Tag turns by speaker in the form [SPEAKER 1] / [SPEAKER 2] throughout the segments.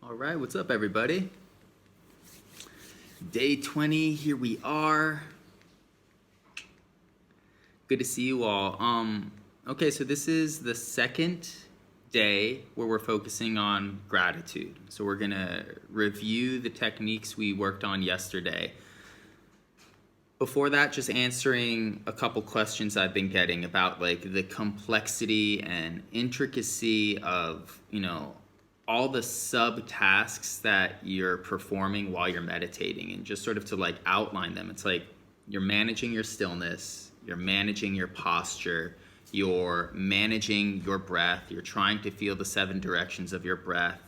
[SPEAKER 1] All right, what's up, everybody? Day 20, here we are. Good to see you all. Okay, so this is the second day where we're focusing on gratitude. So we're gonna review the techniques we worked on yesterday. Before that, just answering a couple questions I've been getting about like the complexity and intricacy of, all the subtasks that you're performing while you're meditating, and just sort of to like outline them. It's like you're managing your stillness, you're managing your posture, you're managing your breath, you're trying to feel the 7 directions of your breath,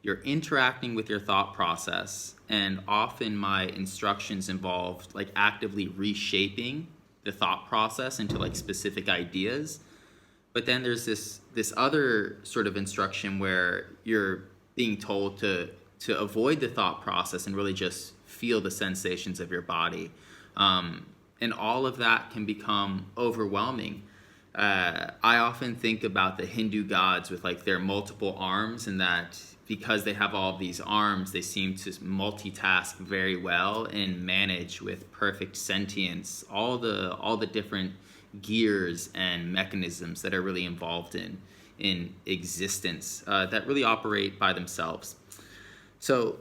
[SPEAKER 1] you're interacting with your thought process, and often my instructions involved like actively reshaping the thought process into like specific ideas. But then there's this other sort of instruction where you're being told to avoid the thought process and really just feel the sensations of your body. And all of that can become overwhelming. I often think about the Hindu gods with like their multiple arms, and that because they have all of these arms, they seem to multitask very well and manage with perfect sentience all the different gears and mechanisms that are really involved in existence that really operate by themselves. So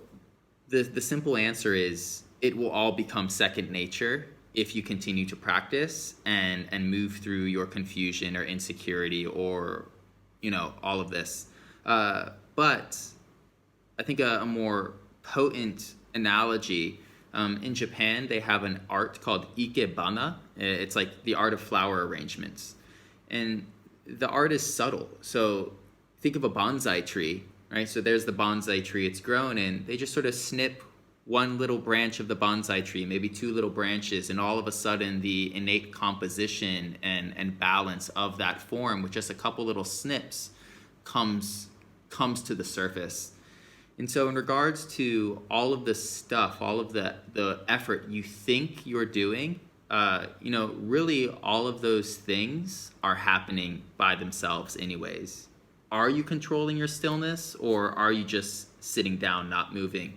[SPEAKER 1] the simple answer is it will all become second nature if you continue to practice and move through your confusion or insecurity or all of this. But I think a more potent analogy, in Japan, they have an art called ikebana. It's like the art of flower arrangements. And the art is subtle. So think of a bonsai tree, right? So there's the bonsai tree, it's grown, and they just sort of snip one little branch of the bonsai tree, maybe 2 little branches, and all of a sudden the innate composition and balance of that form with just a couple little snips comes to the surface. And so in regards to all of the stuff, all of the effort you think you're doing, really all of those things are happening by themselves anyways. Are you controlling your stillness, or are you just sitting down, not moving?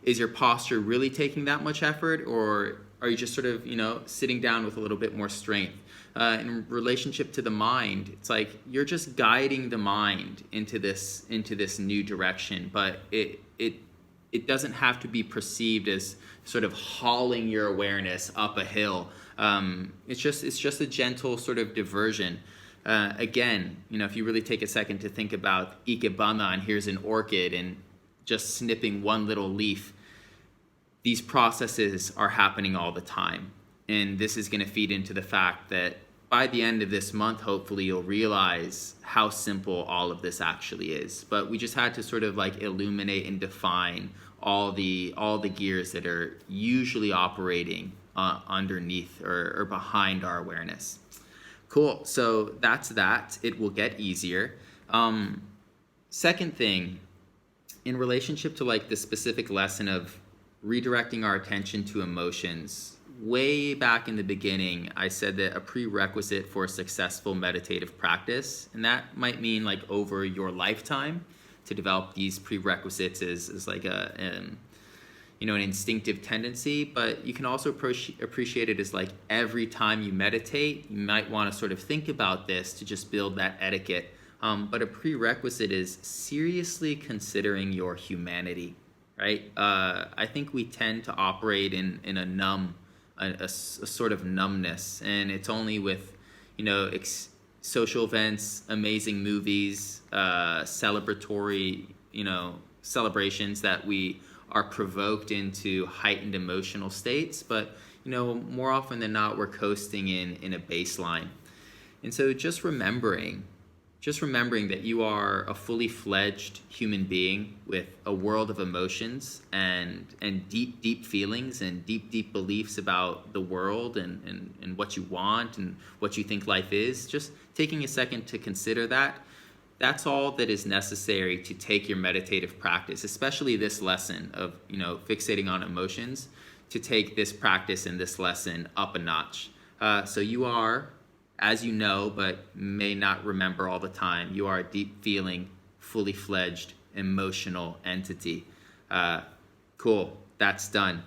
[SPEAKER 1] Is your posture really taking that much effort, or are you just sort of, sitting down with a little bit more strength? In relationship to the mind, it's like you're just guiding the mind into this new direction, but it doesn't have to be perceived as sort of hauling your awareness up a hill. It's just a gentle sort of diversion. Again, if you really take a second to think about ikebana, and here's an orchid, and just snipping one little leaf, these processes are happening all the time. And this is going to feed into the fact that by the end of this month, hopefully you'll realize how simple all of this actually is. But we just had to sort of like illuminate and define all the gears that are usually operating underneath or behind our awareness. Cool. So that's that. It will get easier. Second thing, in relationship to like the specific lesson of redirecting our attention to emotions, way back in the beginning, I said that a prerequisite for a successful meditative practice, and that might mean like over your lifetime, to develop these prerequisites is like an instinctive tendency, but you can also appreciate it as like every time you meditate, you might want to sort of think about this to just build that etiquette. But a prerequisite is seriously considering your humanity, right? I think we tend to operate in a sort of numbness, and it's only with, social events, amazing movies, celebratory, celebrations that we are provoked into heightened emotional states. But, more often than not, we're coasting in a baseline. And so just remembering that you are a fully fledged human being with a world of emotions and deep feelings and deep beliefs about the world and what you want and what you think life is, just taking a second to consider that's all that is necessary to take your meditative practice, especially this lesson of, fixating on emotions, to take this practice and this lesson up a notch. So you are, as you know, but may not remember all the time, you are a deep feeling, fully fledged emotional entity. Cool, that's done.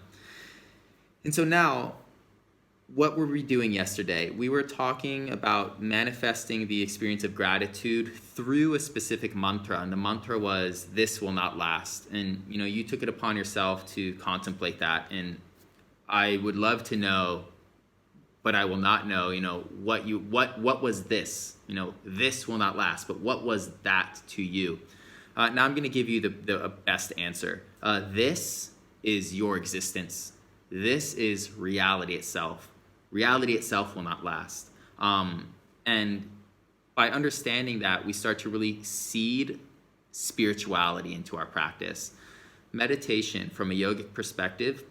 [SPEAKER 1] And so now, what were we doing yesterday? We were talking about manifesting the experience of gratitude through a specific mantra, and the mantra was, "This will not last." And you took it upon yourself to contemplate that, and I would love to know, but I will not know, what was this? This will not last, but what was that to you? Now I'm going to give you the best answer. This is your existence. This is reality itself. Reality itself will not last. And by understanding that, we start to really seed spirituality into our practice. Meditation, from a yogic perspective,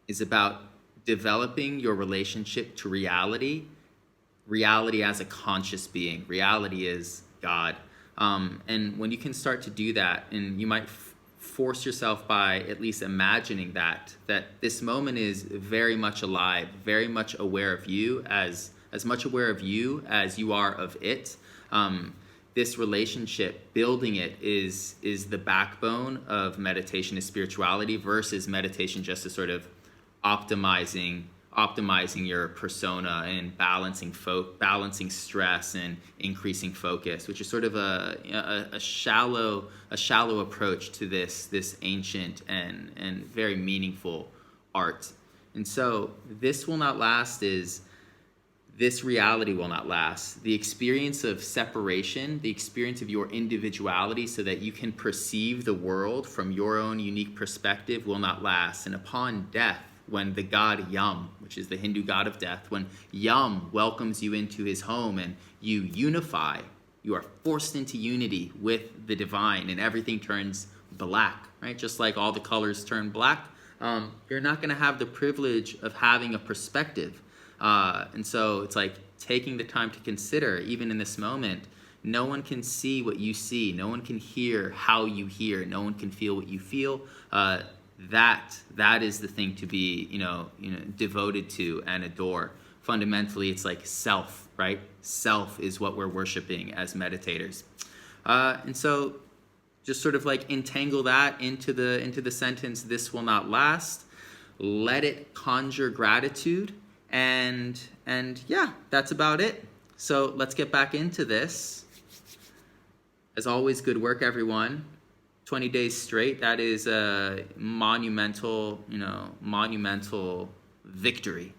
[SPEAKER 1] is about developing your relationship to reality as a conscious being. Reality is God. And when you can start to do that, and you might force yourself by at least imagining that this moment is very much alive, very much aware of you, as much aware of you as you are of it. This relationship, building it, is the backbone of meditation, is spirituality, versus meditation just as sort of optimizing your persona and balancing stress and increasing focus, which is sort of a shallow approach to this ancient and very meaningful art. And so this will not last is this reality will not last. The experience of separation, the experience of your individuality so that you can perceive the world from your own unique perspective, will not last. And upon death, when the god Yam, which is the Hindu god of death, when Yam welcomes you into his home and you unify, you are forced into unity with the divine, and everything turns black, right? Just like all the colors turn black, you're not going to have the privilege of having a perspective. And so it's like taking the time to consider, even in this moment, no one can see what you see, no one can hear how you hear, no one can feel what you feel. That is the thing to be, devoted to and adore. Fundamentally, it's like self, right? Self is what we're worshiping as meditators. And so just sort of like entangle that into the sentence, "This will not last." Let it conjure gratitude. And yeah, that's about it. So let's get back into this. As always, good work, everyone. 20 days straight, that is a monumental victory.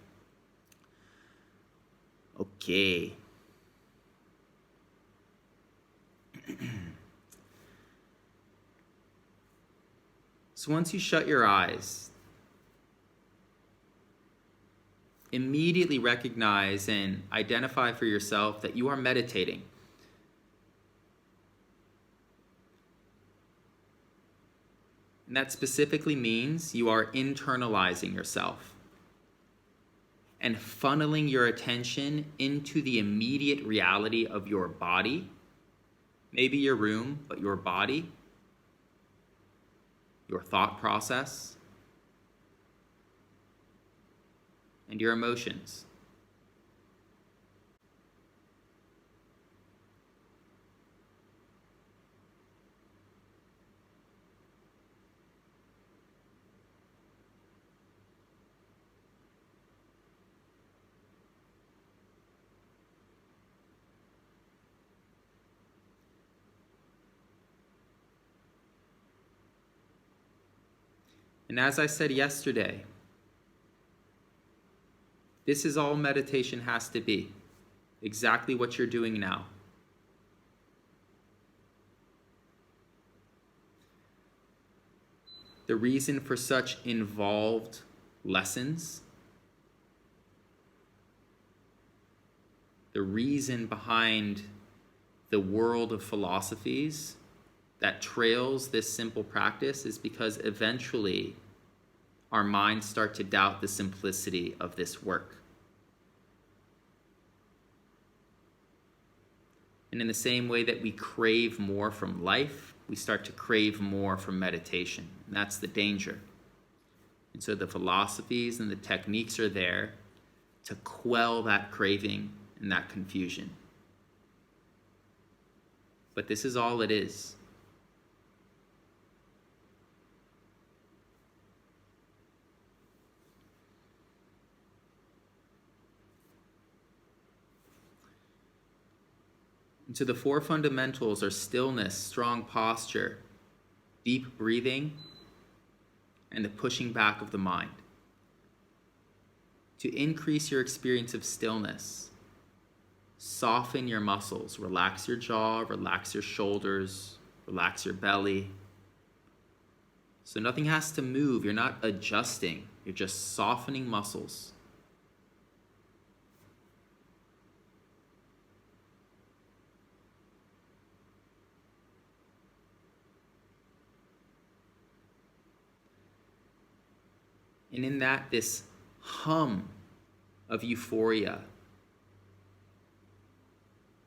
[SPEAKER 1] Okay. So once you shut your eyes, immediately recognize and identify for yourself that you are meditating. And that specifically means you are internalizing yourself and funneling your attention into the immediate reality of your body, maybe your room, but your body, your thought process, and your emotions. And as I said yesterday, this is all meditation has to be. Exactly what you're doing now. The reason for such involved lessons, the reason behind the world of philosophies that trails this simple practice is because eventually our minds start to doubt the simplicity of this work. And in the same way that we crave more from life, we start to crave more from meditation. And that's the danger. And so the philosophies and the techniques are there to quell that craving and that confusion. But this is all it is. And so the four fundamentals are stillness, strong posture, deep breathing, and the pushing back of the mind. To increase your experience of stillness, soften your muscles, relax your jaw, relax your shoulders, relax your belly. So nothing has to move. You're not adjusting. You're just softening muscles. And in that, this hum of euphoria,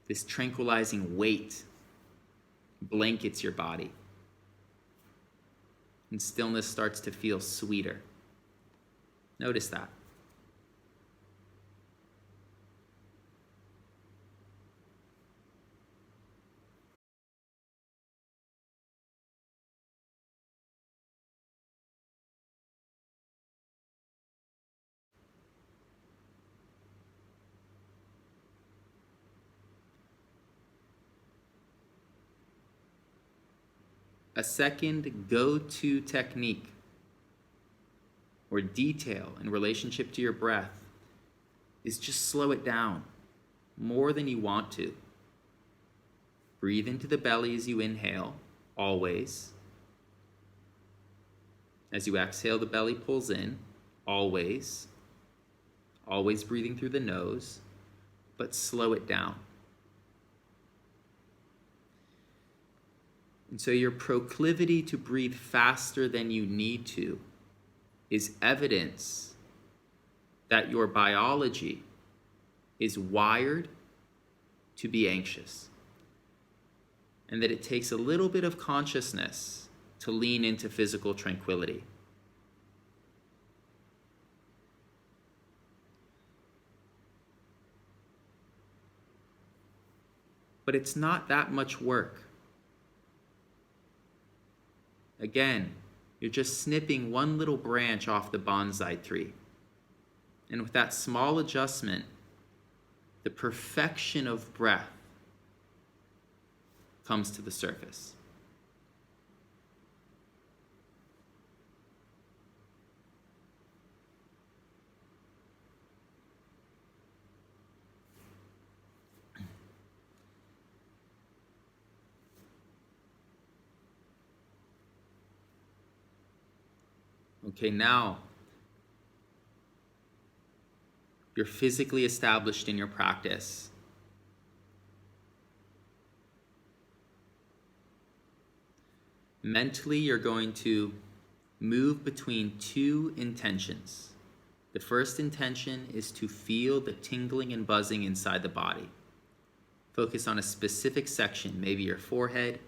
[SPEAKER 1] this tranquilizing weight blankets your body. And stillness starts to feel sweeter. Notice that. A second go-to technique or detail in relationship to your breath is just slow it down more than you want to. Breathe into the belly as you inhale, always. As you exhale, the belly pulls in, always. Always breathing through the nose, but slow it down. And so your proclivity to breathe faster than you need to is evidence that your biology is wired to be anxious, and that it takes a little bit of consciousness to lean into physical tranquility. But it's not that much work. Again, you're just snipping one little branch off the bonsai tree. And with that small adjustment, the perfection of breath comes to the surface. Okay, now you're physically established in your practice. Mentally, you're going to move between two intentions. The first intention is to feel the tingling and buzzing inside the body. Focus on a specific section, maybe your forehead,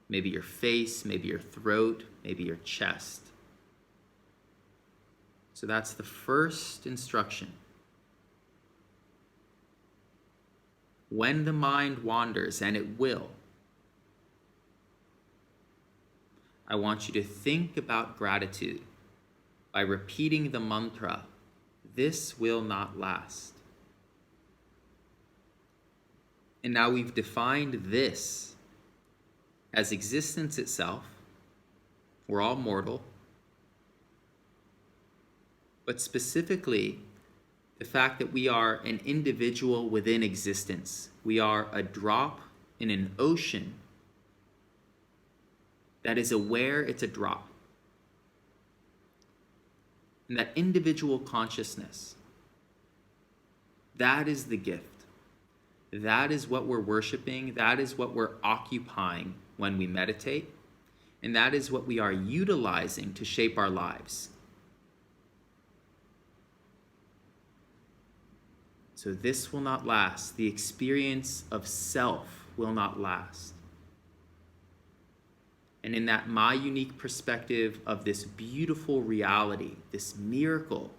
[SPEAKER 1] maybe your face, maybe your throat, maybe your chest. So that's the first instruction. When the mind wanders, and it will, I want you to think about gratitude by repeating the mantra, "This will not last." And now we've defined this as existence itself. We're all mortal. But specifically, the fact that we are an individual within existence. We are a drop in an ocean that is aware it's a drop. And that individual consciousness, that is the gift. That is what we're worshiping. That is what we're occupying when we meditate. And that is what we are utilizing to shape our lives. So this will not last. The experience of self will not last. And in that, my unique perspective of this beautiful reality, this miracle,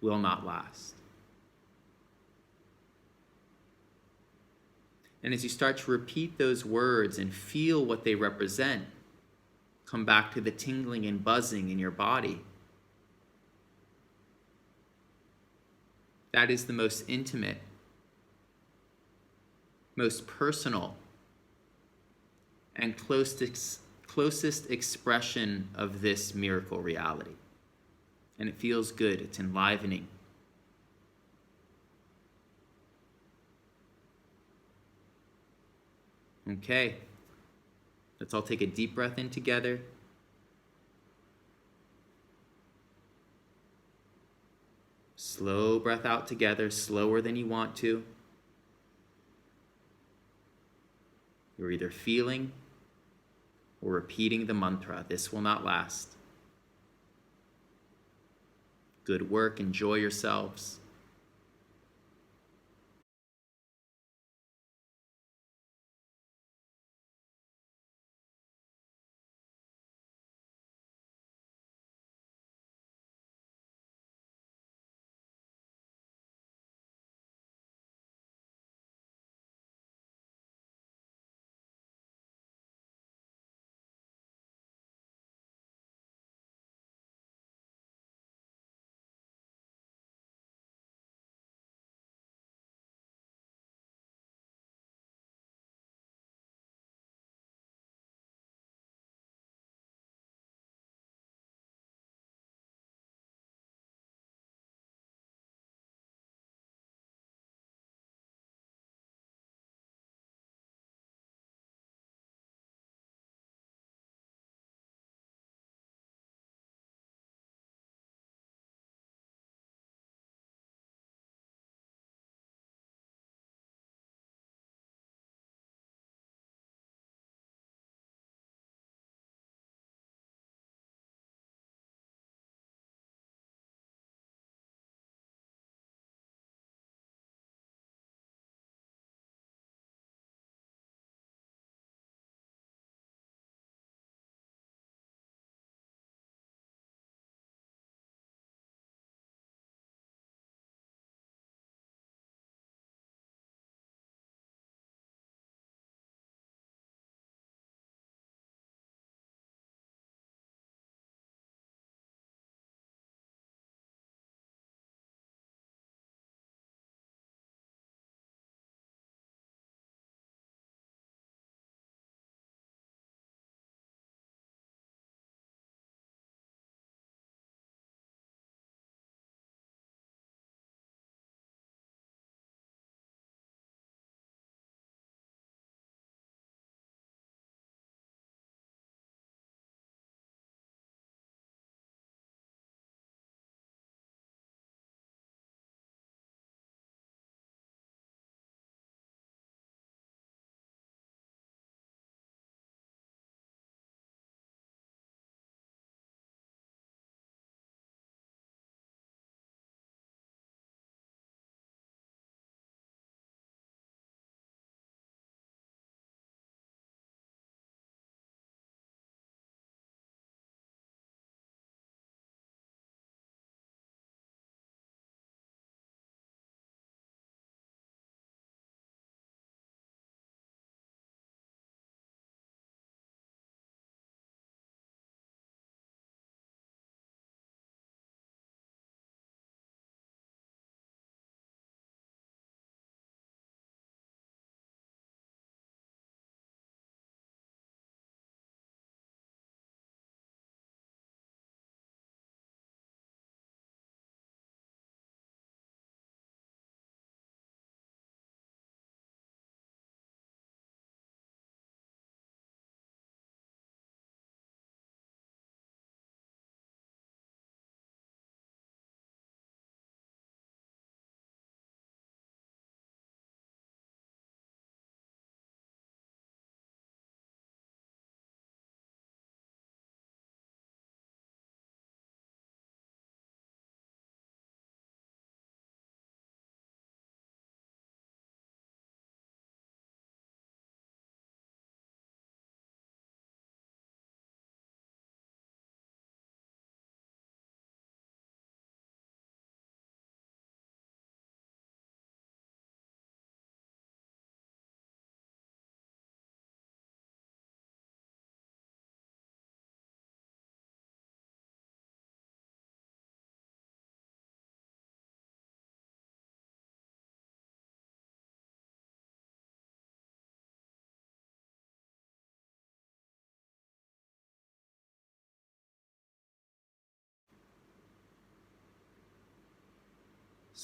[SPEAKER 1] will not last. And as you start to repeat those words and feel what they represent, come back to the tingling and buzzing in your body. That is the most intimate most personal, and closest expression of this miracle reality. And it feels good, it's enlivening. Okay, let's all take a deep breath in together. Slow breath out together, slower than you want to. You're either feeling or repeating the mantra. This will not last. Good work. Enjoy yourselves.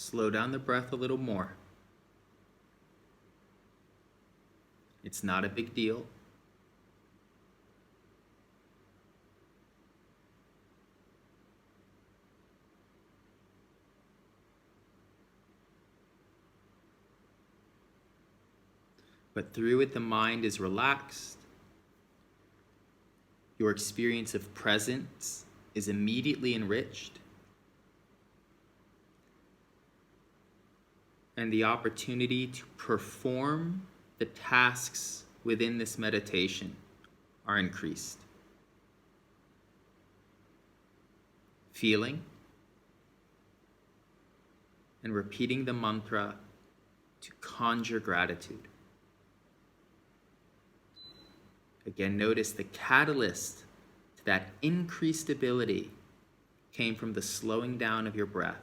[SPEAKER 1] slow down the breath a little more. It's not a big deal. But through it, the mind is relaxed. Your experience of presence is immediately enriched. And the opportunity to perform the tasks within this meditation are increased. Feeling and repeating the mantra to conjure gratitude. Again, notice the catalyst to that increased ability came from the slowing down of your breath.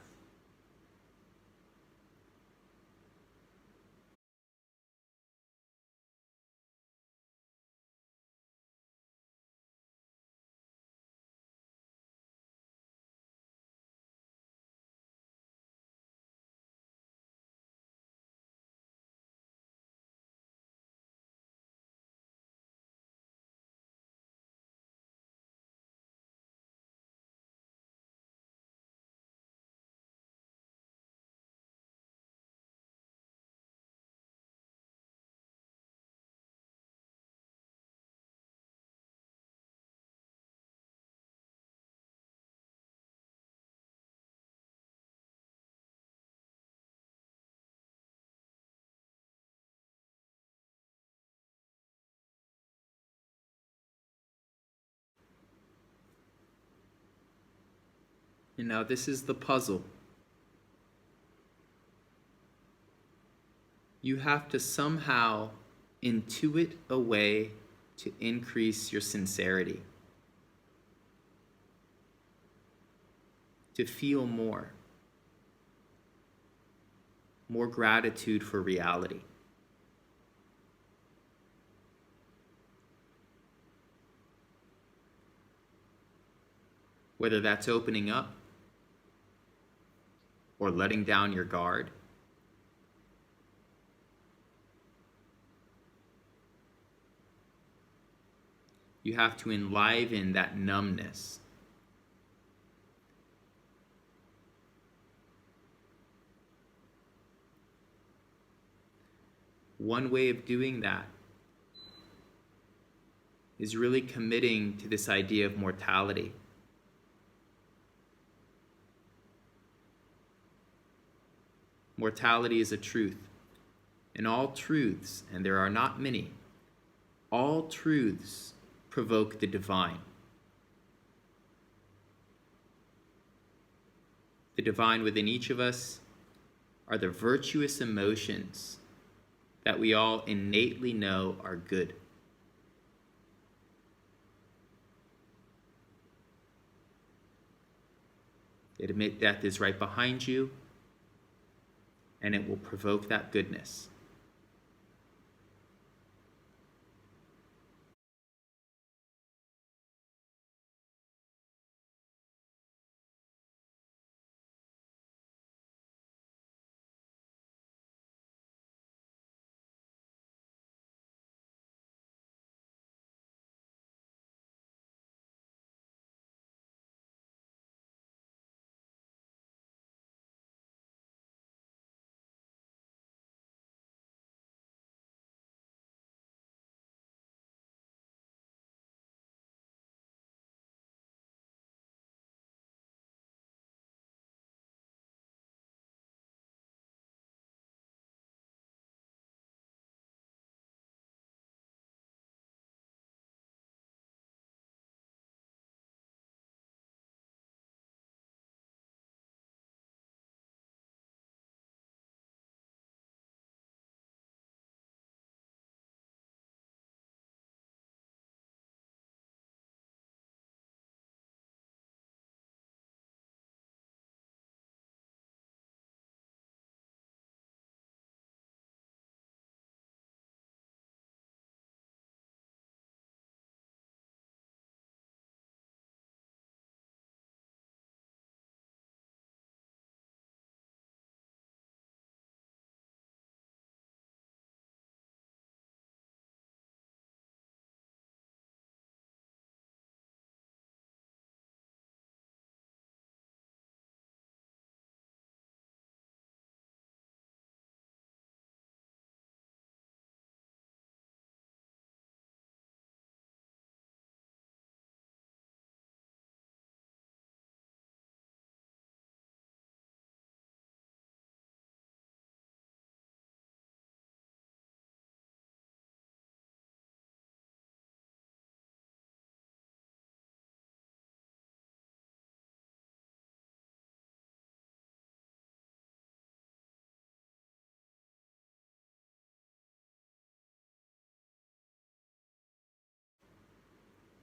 [SPEAKER 1] And now this is the puzzle. You have to somehow intuit a way to increase your sincerity, to feel more gratitude for reality. Whether that's opening up or letting down your guard. You have to enliven that numbness. One way of doing that is really committing to this idea of mortality. Mortality is a truth, and all truths, and there are not many, all truths provoke the divine. The divine within each of us are the virtuous emotions that we all innately know are good. Admit death is right behind you, and it will provoke that goodness.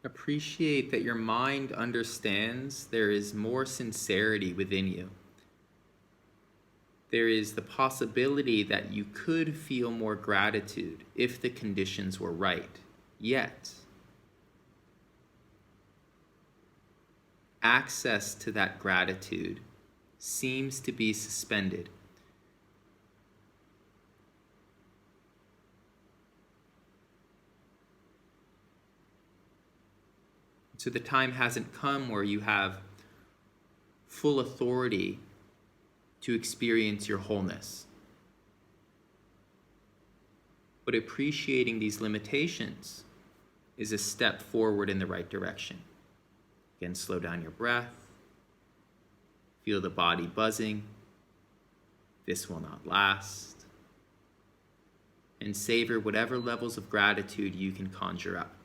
[SPEAKER 1] Appreciate that your mind understands there is more sincerity within you. There is the possibility that you could feel more gratitude if the conditions were right. Yet, access to that gratitude seems to be suspended. So the time hasn't come where you have full authority to experience your wholeness. But appreciating these limitations is a step forward in the right direction. Again, slow down your breath. Feel the body buzzing. This will not last. And savor whatever levels of gratitude you can conjure up.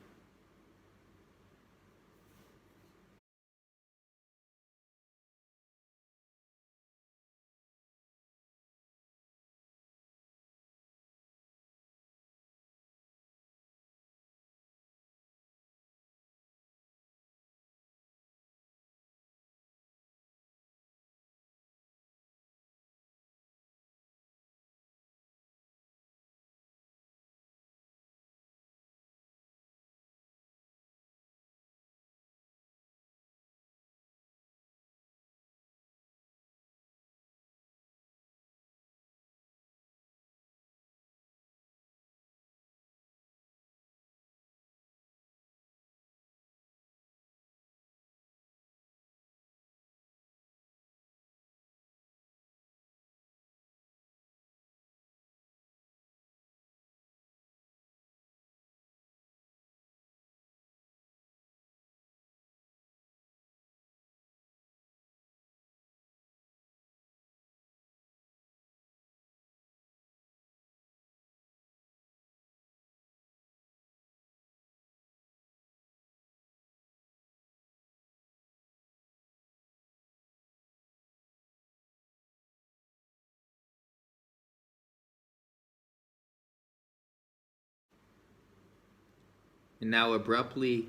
[SPEAKER 1] And now abruptly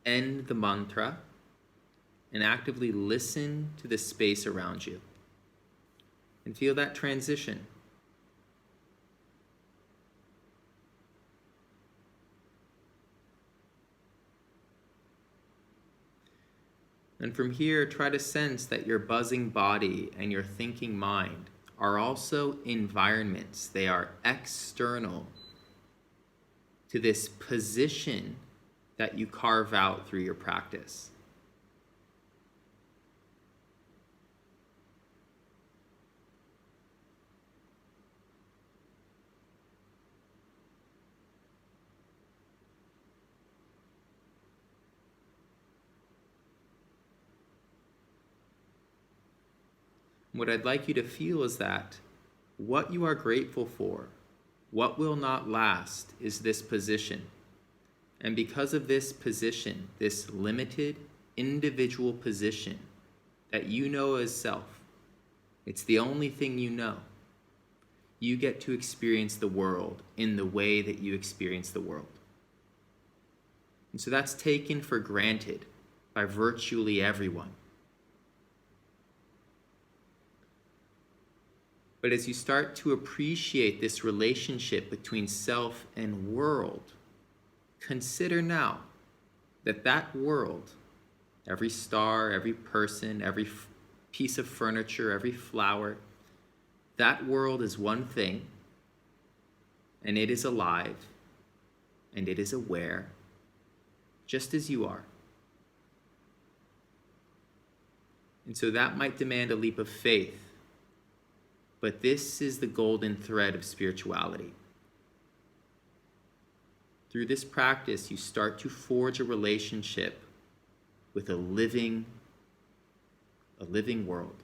[SPEAKER 1] end the mantra and actively listen to the space around you. And feel that transition. And from here, try to sense that your buzzing body and your thinking mind are also environments. They are external to this position that you carve out through your practice. What I'd like you to feel is that what you are grateful for, what will not last, is this position. And because of this position, this limited individual position that you know as self, it's the only thing you know. You get to experience the world in the way that you experience the world. And so that's taken for granted by virtually everyone. But as you start to appreciate this relationship between self and world, consider now that that world, every star, every person, every piece of furniture, every flower, that world is one thing, and it is alive, and it is aware, just as you are. And so that might demand a leap of faith, but this is the golden thread of spirituality. Through this practice, you start to forge a relationship with a living world.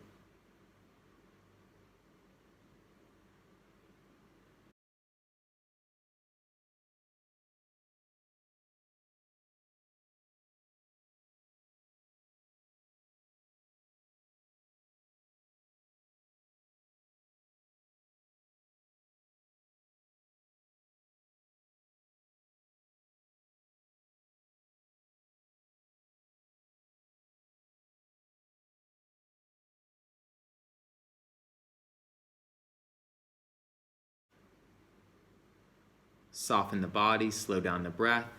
[SPEAKER 1] Soften the body, slow down the breath.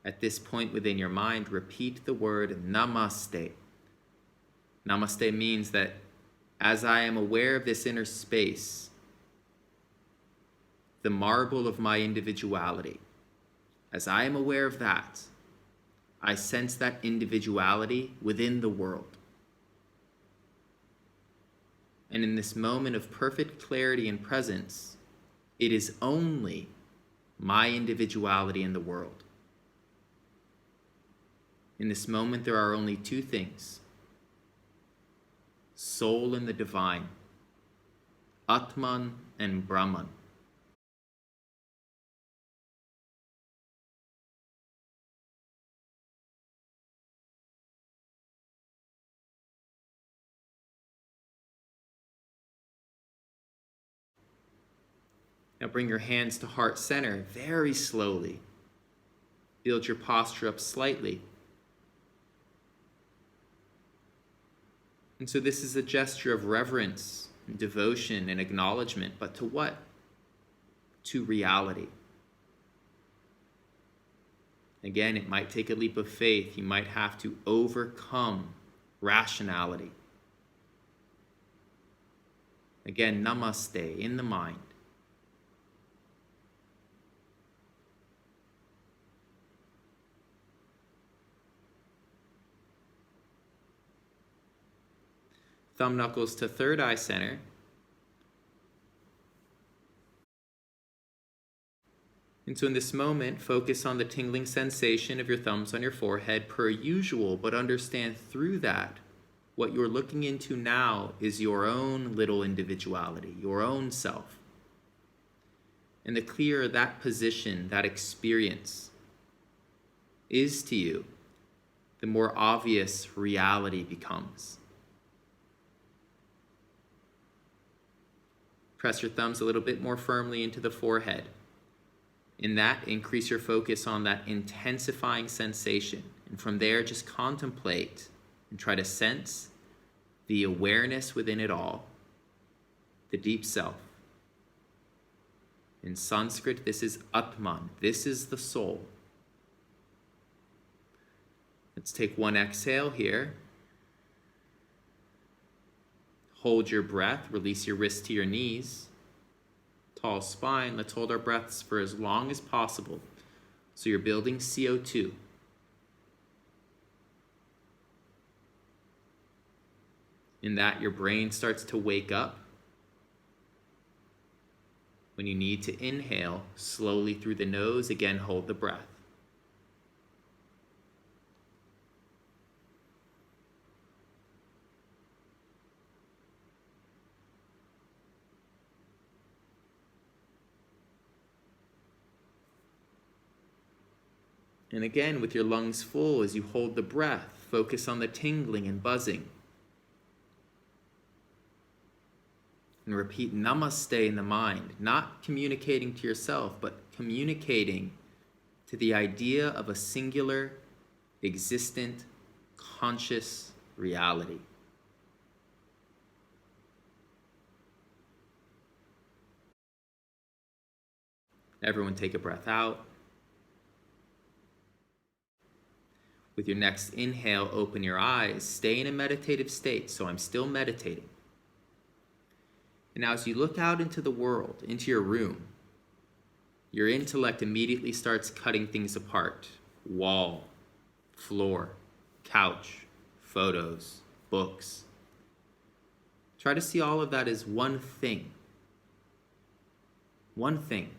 [SPEAKER 1] At this point within your mind, repeat the word Namaste. Namaste means that as I am aware of this inner space, the marble of my individuality, as I am aware of that, I sense that individuality within the world. And in this moment of perfect clarity and presence, it is only my individuality in the world. In this moment, there are only two things: soul and the divine, Atman and Brahman. Now bring your hands to heart center very slowly. Build your posture up slightly. And so this is a gesture of reverence and devotion and acknowledgement, but to what? To reality. Again, it might take a leap of faith. You might have to overcome rationality. Again, Namaste in the mind. Thumb knuckles to third eye center. And so in this moment, focus on the tingling sensation of your thumbs on your forehead per usual, but understand through that, what you're looking into now is your own little individuality, your own self. And the clearer that position, that experience is to you, the more obvious reality becomes. Press your thumbs a little bit more firmly into the forehead. In that, increase your focus on that intensifying sensation. And from there, just contemplate and try to sense the awareness within it all, the deep self. In Sanskrit, this is Atman. This is the soul. Let's take one exhale here. Hold your breath, release your wrists to your knees. Tall spine, let's hold our breaths for as long as possible. So you're building CO2. In that, your brain starts to wake up. When you need to inhale slowly through the nose, again, hold the breath. And again, with your lungs full, as you hold the breath, focus on the tingling and buzzing. And repeat Namaste in the mind, not communicating to yourself, but communicating to the idea of a singular, existent, conscious reality. Everyone take a breath out. With your next inhale, open your eyes. Stay in a meditative state, so I'm still meditating. And now as you look out into the world, into your room, your intellect immediately starts cutting things apart. Wall, floor, couch, photos, books. Try to see all of that as one thing. One thing.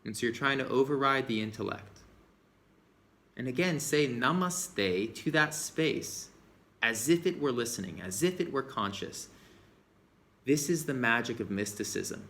[SPEAKER 1] And so you're trying to override the intellect. And again, say Namaste to that space as if it were listening, as if it were conscious. This is the magic of mysticism.